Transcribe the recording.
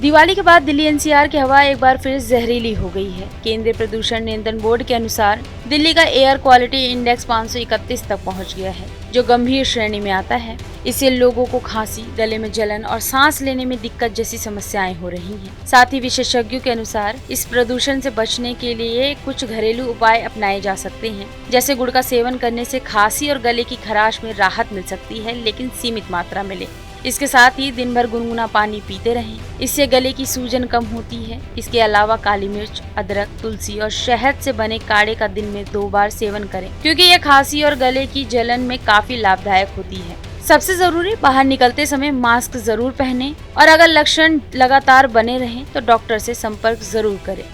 दिवाली के बाद दिल्ली एनसीआर की हवा एक बार फिर जहरीली हो गई है। केंद्रीय प्रदूषण नियंत्रण बोर्ड के अनुसार दिल्ली का एयर क्वालिटी इंडेक्स 531 तक पहुंच गया है, जो गंभीर श्रेणी में आता है। इससे लोगों को खांसी, गले में जलन और सांस लेने में दिक्कत जैसी समस्याएं हो रही हैं। साथ ही विशेषज्ञों के अनुसार इस प्रदूषण से बचने के लिए कुछ घरेलू उपाय अपनाए जा सकते हैं, जैसे गुड़ का सेवन करने से खांसी और गले की खराश में राहत मिल सकती है, लेकिन सीमित मात्रा में लें। इसके साथ ही दिन भर गुनगुना पानी पीते रहें, इससे गले की सूजन कम होती है। इसके अलावा काली मिर्च, अदरक, तुलसी और शहद से बने काढ़े का दिन में 2 बार सेवन करें, क्योंकि यह खांसी और गले की जलन में काफी लाभदायक होती है। सबसे जरूरी, बाहर निकलते समय मास्क जरूर पहनें और अगर लक्षण लगातार बने रहें तो डॉक्टर से संपर्क जरूर करें।